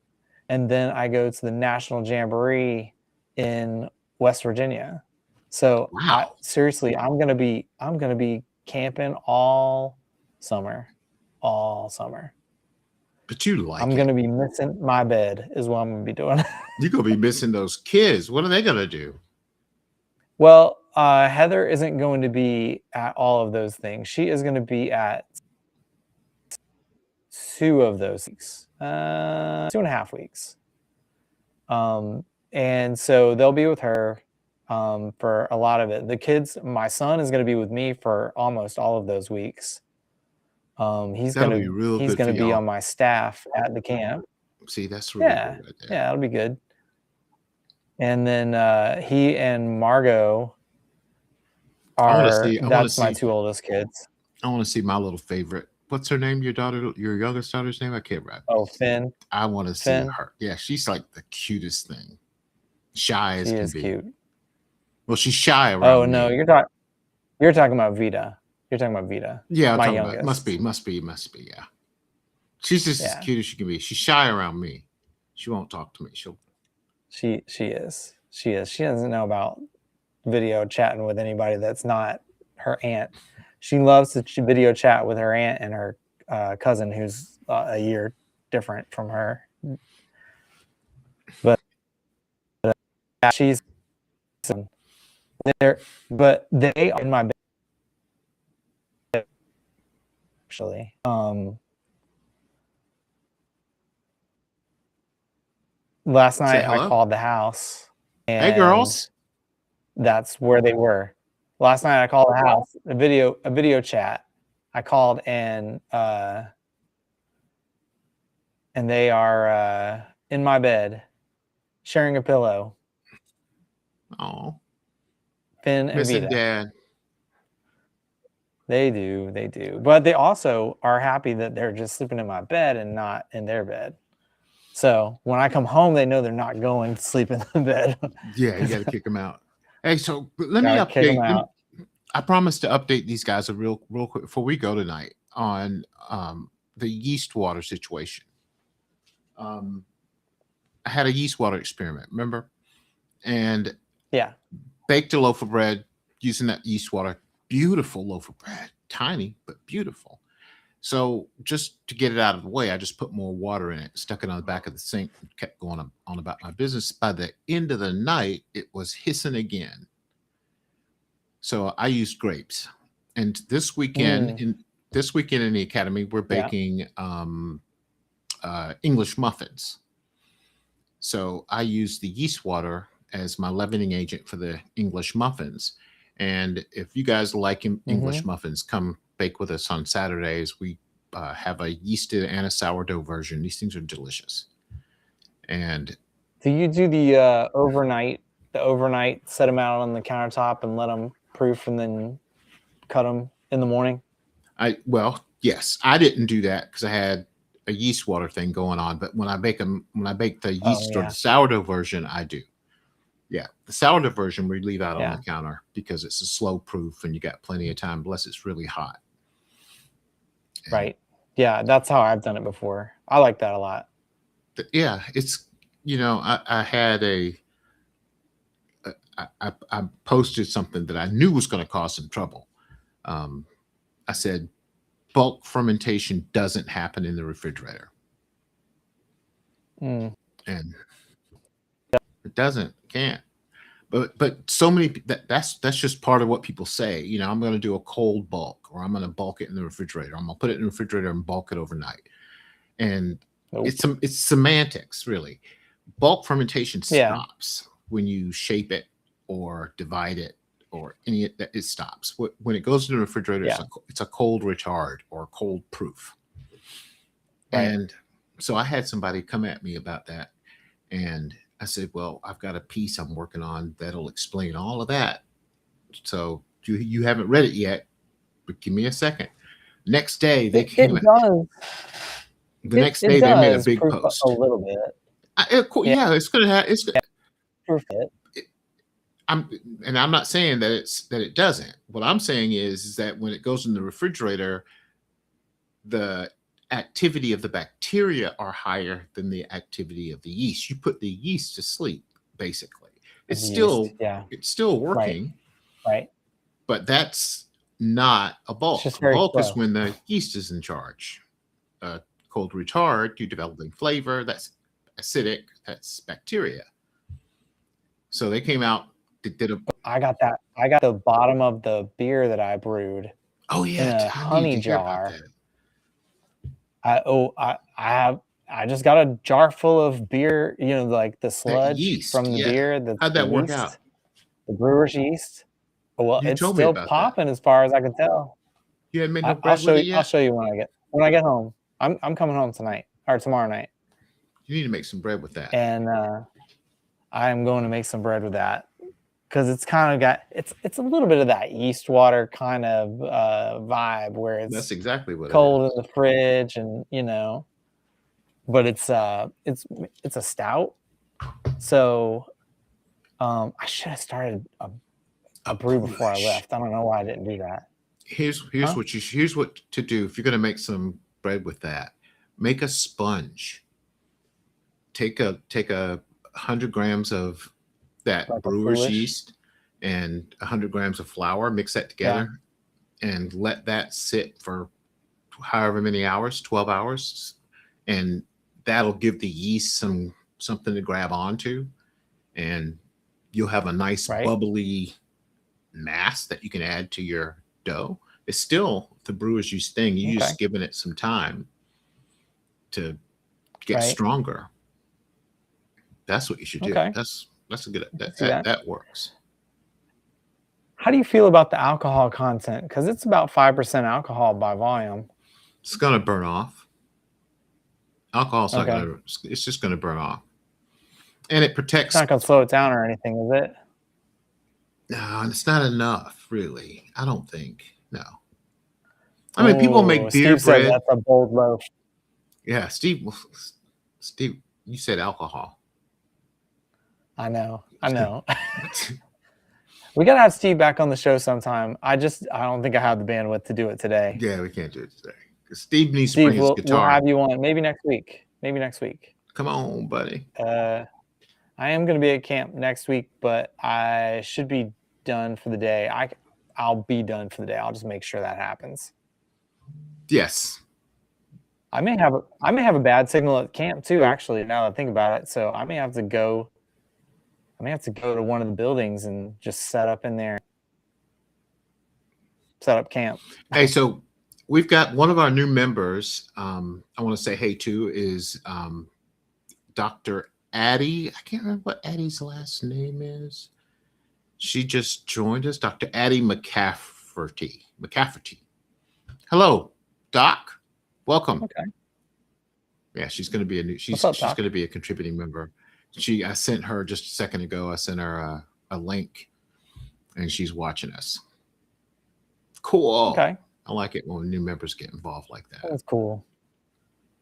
And then I go to the National Jamboree in West Virginia. So wow. Seriously, I'm gonna be camping all summer. But you like I'm gonna be missing my bed is what I'm gonna be doing. You're gonna be missing those kids. What are they gonna do? Well, Heather isn't going to be at all of those things. She is going to be at 2 of those weeks, 2.5 weeks. And so they'll be with her for a lot of it. The kids, my son is going to be with me for almost all of those weeks. He's going to be on my staff at the camp. See, that's really good right there. Yeah, that'll be good. And then he and Margot that's my 2 oldest kids. I want to see my little favorite what's her name? Your youngest daughter's name? I can't remember. Oh, Finn. I want to see Finn. her. Yeah, she's like the cutest thing. Shy as She can is be. cute. Well, she's shy around. Oh no, me. you're talking about Vita. You're talking about Vita. Yeah, my youngest. youngest. Must be. Yeah, she's just as cute as she can be. She's shy around me. She won't talk to me. She is. She doesn't know about video chatting with anybody that's not her aunt. She loves to video chat with her aunt and her cousin, who's a year different from her. But she's there. But they are in my bed actually. Last night I called the house. And hey, girls. That's where they were. Last night I called the house, a video chat. I called and they are in my bed, sharing a pillow. Oh, Finn and missing Vita. Dad. They do. But they also are happy that they're just sleeping in my bed and not in their bed. So when I come home, they know they're not going to sleep in the bed. Yeah, you got to kick them out. Hey, so let me update. I promised to update these guys real quick before we go tonight on the yeast water situation. I had a yeast water experiment, remember? And yeah, baked a loaf of bread using that yeast water. Beautiful loaf of bread, tiny but beautiful. So just to get it out of the way, I just put more water in it, stuck it on the back of the sink, and kept going on about my business. By the end of the night, it was hissing again. So I used grapes. And this weekend in the academy, we're baking English muffins. So I use the yeast water as my leavening agent for the English muffins. And if you guys like English muffins, come bake with us on Saturdays. We have a yeasted and a sourdough version. These things are delicious. And do you do the overnight, set them out on the countertop and let them proof and then cut them in the morning? Yes, I didn't do that because I had a yeast water thing going on. But when I bake the yeast or the sourdough version, I do. Yeah, the sourdough version we leave out on the counter because it's a slow proof and you got plenty of time unless it's really hot. And right. Yeah, that's how I've done it before. I like that a lot. Yeah, it's I had I posted something that I knew was going to cause some trouble. I said bulk fermentation doesn't happen in the refrigerator. And it can't. But so many that's just part of what people say. I'm going to do a cold bulk, or I'm going to bulk it in the refrigerator. I'm going to put it in the refrigerator and bulk it overnight. And it's semantics, really. Bulk fermentation stops when you shape it or divide it or it stops. When it goes in the refrigerator, it's a cold retard or cold proof. Right. And so I had somebody come at me about that, and I said, well, I've got a piece I'm working on that'll explain all of that. So you haven't read it yet, but give me a second. Next day they came. It does. The next day they made a big post. A little bit. It's gonna have. It's proof it. I'm not saying that it doesn't. What I'm saying is that when it goes in the refrigerator, the activity of the bacteria are higher than the activity of the yeast. You put the yeast to sleep, basically. It's still working. Right. But that's not a bulk. A bulk is when the yeast is in charge. Cold retard, you're developing flavor. That's acidic. That's bacteria. So they came out. I got that. I got the bottom of the beer that I brewed. Oh yeah, in a honey jar. I just got a jar full of beer, like the sludge from the beer. How'd that work out? The brewer's yeast. Well, it's still popping as far as I can tell. You hadn't made no bread with it yet? I'll show you when I get home. I'm coming home tonight or tomorrow night. You need to make some bread with that. And I'm going to make some bread with that because it's kind of got it's a little bit of that yeast water kind of vibe where That's it's exactly what it cold is. in the fridge, and but it's a stout. So I should have started a brew before I left. I don't know why I didn't do that. Here's Huh? here's what to do if you're going to make some bread with that. Make a sponge. Take a 100 grams of that Like a brewer's foolish. yeast and 100 grams of flour. Mix that Yeah. together and let that sit for however many hours, 12 hours, and that'll give the yeast something to grab onto, and you'll have a nice Right. bubbly mass that you can add to your dough. It's still the brewer's yeast thing. You Okay. just giving it some time to get Right. stronger. That's what you should do. Okay. That's a good See that. that works. How do you feel about the alcohol content? Because it's about 5% alcohol by volume. It's gonna burn off. Alcohol's not Okay. gonna. It's just gonna burn off, and it It's protects. not gonna slow it down or anything, is it? No, it's not enough, really. I don't think. No. I mean, people make beer Steve said bread. that's a bold loaf. Yeah, Steve, you said alcohol. I know. We gotta have Steve back on the show sometime. I don't think I have the bandwidth to do it today. Yeah, we can't do it today. Steve needs to Steve, bring his we'll guitar. have you on maybe next week. Come on, buddy. I am going to be at camp next week, but I should be done for the day. I'll be done for the day. I'll just make sure that happens. Yes. I may have a bad signal at camp too, actually, now that I think about it. So I may have to go to one of the buildings and just set up in there. Set up camp. Hey, so we've got one of our new members. I want to say hey to is Dr. Addie. I can't remember what Addie's last name is. She just joined us, Dr. Addie McCafferty. Hello, Doc. Welcome. Okay. Yeah, she's going to be she's up, going to be a contributing member. I sent her just a second ago. I sent her a link, and she's watching us. Cool. Okay. I like it when new members get involved like that. That's cool.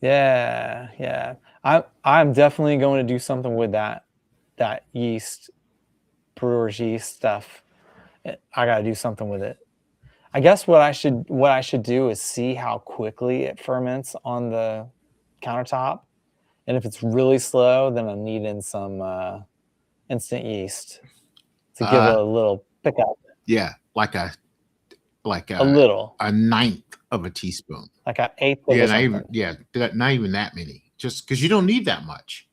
Yeah. I'm definitely going to do something with that yeast, brewer's yeast stuff. I got to do something with it. I guess what I should do is see how quickly it ferments on the countertop, and if it's really slow, then I'm needing some instant yeast to give it a little pickup. Yeah, like a little, a ninth of a teaspoon, like an eighth of not even that many, just because you don't need that much.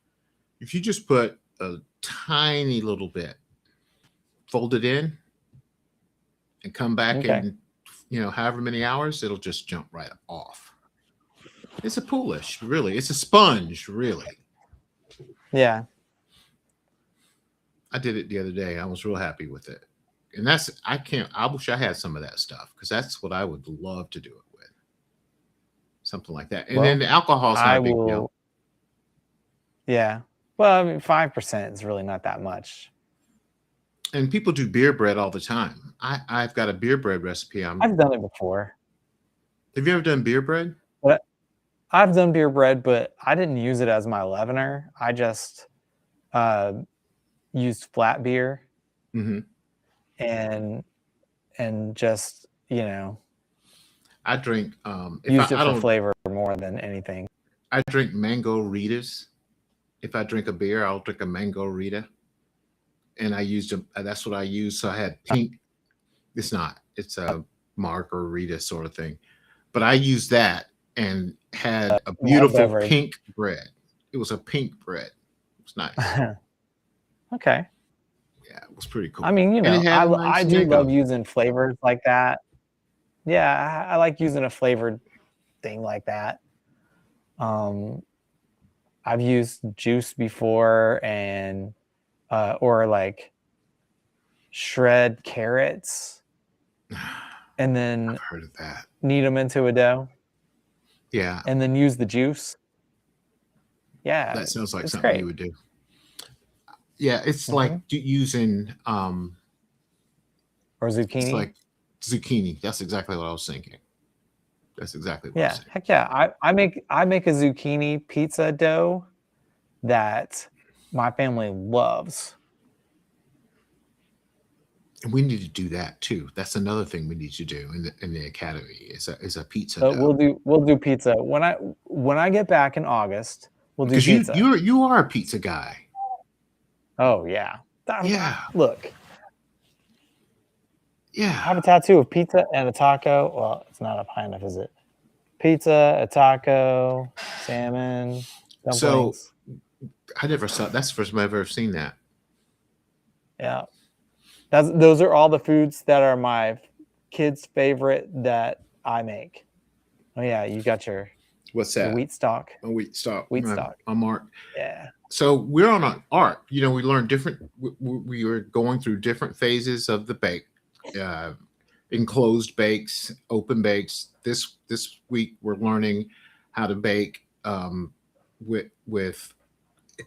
If you just put a tiny little bit, fold it in, and come back in, however many hours, it'll just jump right off. It's a poolish, really. It's a sponge, really. Yeah. I did it the other day. I was real happy with it. And I wish I had some of that stuff, because that's what I would love to do it with. Something like that. And then the alcohol is not a big deal. Yeah. Well, I mean, 5% is really not that much. And people do beer bread all the time. I've got a beer bread recipe. I've done it before. Have you ever done beer bread? I've done beer bread, but I didn't use it as my leavener. I just used flat beer. Mm-hmm. And just, I drink used it for flavor more than anything. I drink mango Ritas. If I drink a beer, I'll drink a mango Rita. And that's what I use. So I had pink. It's a margarita sort of thing. But I used that and had a beautiful pink bread. It was a pink bread. It was nice. Okay. Yeah, it was pretty cool. I mean, I do love using flavors like that. Yeah, I like using a flavored thing like that. I've used juice before, and or like shred carrots and then I've heard of that. Knead them into a dough. Yeah. And then use the juice. Yeah. That sounds like something you would do. Yeah, it's like using or It's zucchini. like zucchini. That's exactly what I was thinking. That's exactly what I was Yeah, thinking. heck yeah. I make a zucchini pizza dough that my family loves. And we need to do that too. That's another thing we need to do in the academy is a pizza But dough. we'll do pizza when I get back in August. We'll do Because pizza. you are a pizza guy. Oh yeah. Yeah. Look, I Yeah. have a tattoo of pizza and a taco. Well, it's not up high enough, is it? Pizza, a taco, salmon, So dumplings. I never saw that's the first time I've ever seen that. Yeah. Those are all the foods that are my kids' favorite that I make. Oh yeah, you got your What's that? wheat stock. Oh, wait, stop. Wheat stock. I'm Mark. Yeah. So we're on an arc. You know, we learned different. We were going through different phases of the bake, enclosed bakes, open bakes. This week we're learning how to bake with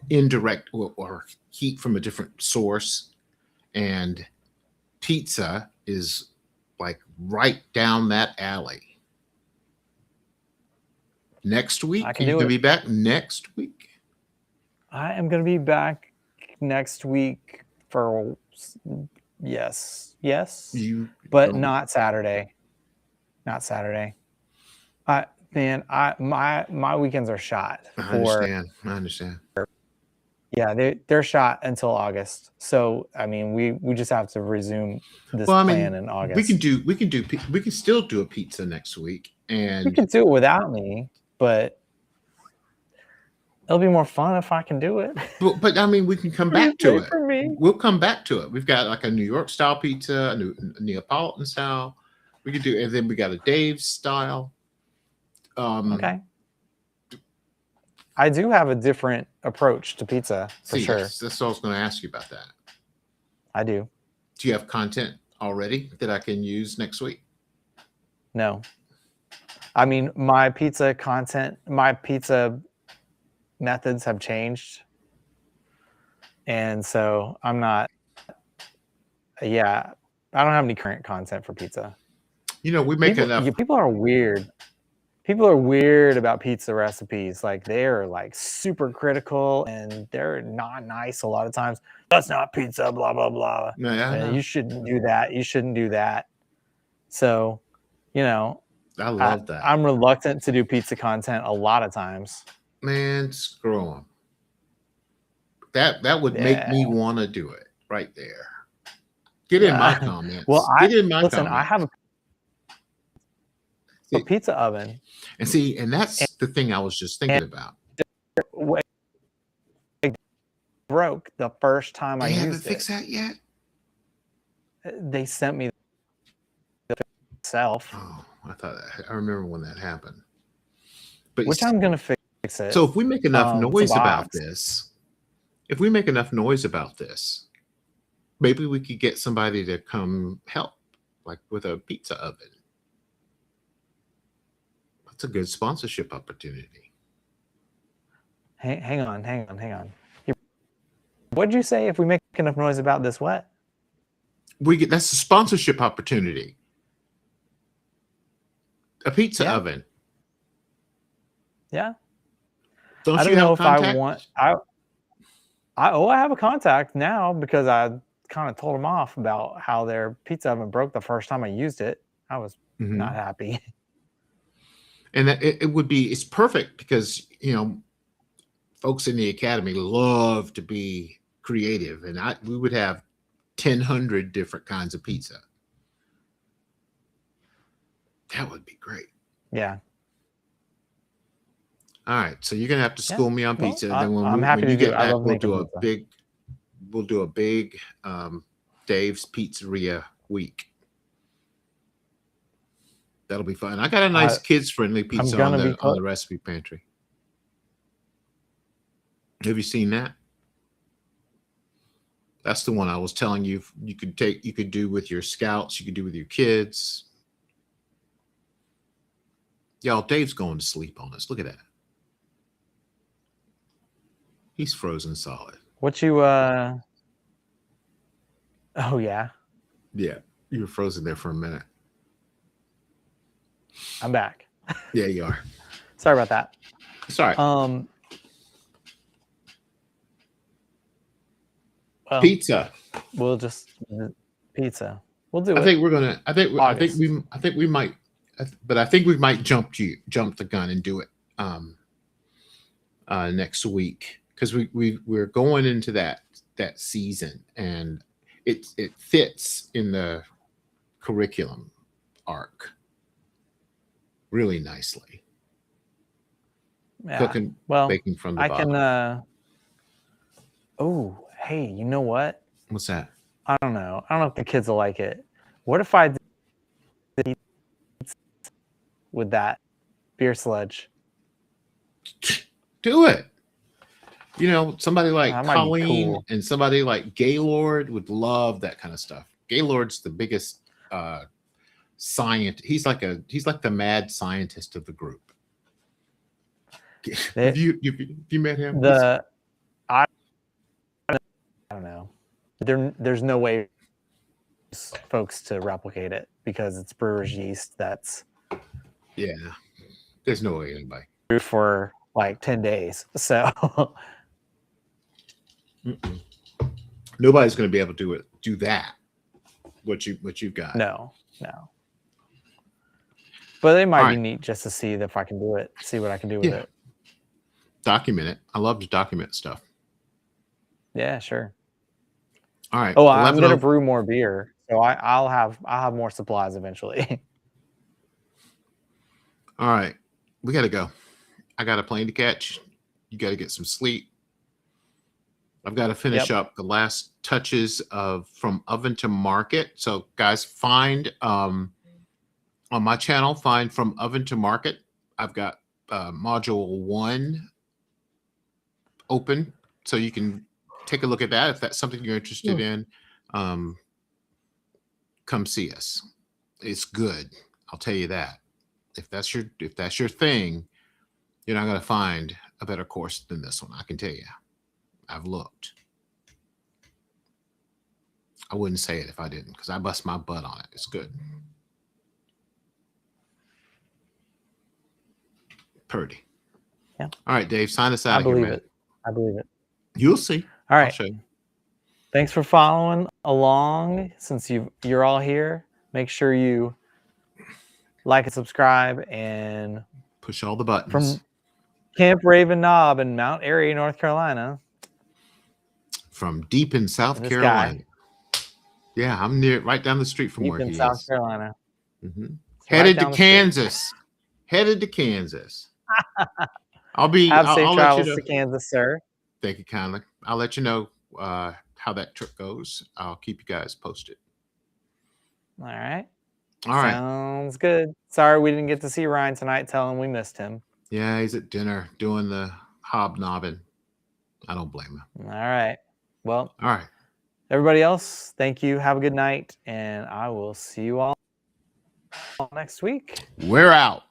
indirect or heat from a different source, and pizza is like right down that alley. Next week, I can you do can it. be back next week. I am going to be back next week for yes, but don't- not Saturday. Not Saturday. My weekends are shot I understand. I understand. yeah, they're shot until August. So I mean, we just have to resume this Well, I plan mean, in August. we can still do a pizza next week, and We could do it without me, but it'll be more fun if I can do it. but I mean, we can come back to it. For me. We'll come back to it. We've got like a New York style pizza, a Neapolitan style. We could do, and then we got a Dave's style. Okay. I do have a different approach to pizza for sure. That's what I was going to ask you about that. I do. Do you have content already that I can use next week? No. I mean, my pizza methods have changed. And so I don't have any current content for pizza. You know, we make enough. People are weird. People are weird about pizza recipes. Like they're like super critical and they're not nice a lot of times. That's not pizza, blah, blah, blah. Yeah, you shouldn't do that. You shouldn't do that. So, you know, I love that. I'm reluctant to do pizza content a lot of times. Man, screw them. That would make me want to do it right there. Get in my comments. Well, get in my listen, comments. I have a pizza oven. And that's the thing I was just thinking about. It broke the first time I used it. They haven't fixed that yet? They sent me the itself. Oh, I remember when that happened. But which I'm gonna fix it. So if we make enough noise about this, maybe we could get somebody to come help, like with a pizza oven. That's a good sponsorship opportunity. Hang on. What'd you say? If we make enough noise about this, what? That's a sponsorship opportunity. A pizza oven. Yeah. I don't know if I want. I have a contact now because I kind of told them off about how their pizza oven broke the first time I used it. I was not happy. And it's perfect because, you know, folks in the academy love to be creative, and we would have 1,000 different kinds of pizza. That would be great. Yeah. All right, so you're gonna have to school me on pizza. Well, then I'm happy to get do. back, I love we'll making do pizza. we'll do a big Dave's Pizzeria week. That'll be fun. I got a nice kids-friendly pizza on the recipe pantry. Have you seen that? That's the one I was telling you. You could do with your scouts. You could do with your kids. Y'all, Dave's going to sleep on us. Look at that. He's frozen solid. What you? Oh yeah. Yeah. You were frozen there for a minute. I'm back. Yeah, you are. Sorry about that. It's all right. Well, Pizza. We'll just pizza. We'll do it. I think we're gonna. I think we might. But I think we might jump the gun and do it next week, because we're going into that season, and it fits in the curriculum arc really nicely. Yeah. Cooking, well, baking from the I bottom. can. Oh, hey, you know what? What's that? I don't know. I don't know if the kids will like it. What if I did with that beer sludge? Do it. You know, somebody like That might be Colleen cool. and somebody like Gaylord would love that kind of stuff. Gaylord's the biggest scientist. He's like the mad scientist of the group. Have you met him? I don't know. There's no way folks to replicate it, because it's brewer's yeast that's there's no way anybody for like 10 days. So nobody's going to be able to do that. What you've got? No. But it might All be right. neat just to see if I can do it. See what I can do with it. Document it. I love to document stuff. Yeah, sure. All right. Oh, I'm gonna brew more beer, so I'll have more supplies eventually. All right, we got to go. I got a plane to catch. You got to get some sleep. I've got to finish up the last touches of From Oven to Market. So, guys, find on my channel, find From Oven to Market. I've got module 1 open, so you can take a look at that. If that's something you're interested in, come see us. It's good. I'll tell you that. If that's your thing, you're not going to find a better course than this one. I can tell you. I've looked. I wouldn't say it if I didn't, because I bust my butt on it. It's good. Purdy. Yeah. All right, Dave, sign us out. I believe it. I believe it. You'll see. All right. I'll show you. Thanks for following along. Since you're all here, make sure you like and subscribe, and push all the buttons. From Camp Raven Knob in Mount Airy, North Carolina. From deep in South Carolina. Yeah, I'm right down the street from where he is. Deep in South Carolina. Mm-hmm. Headed to Kansas. Headed to Kansas. Have safe travels to Kansas, sir. Thank you kindly. I'll let you know how that trip goes. I'll keep you guys posted. All right. All right. Sounds good. Sorry we didn't get to see Ryan tonight. Tell him we missed him. Yeah, he's at dinner doing the hobnobbing. I don't blame him. All right. Well, all right. Everybody else, thank you. Have a good night, and I will see you all next week. We're out.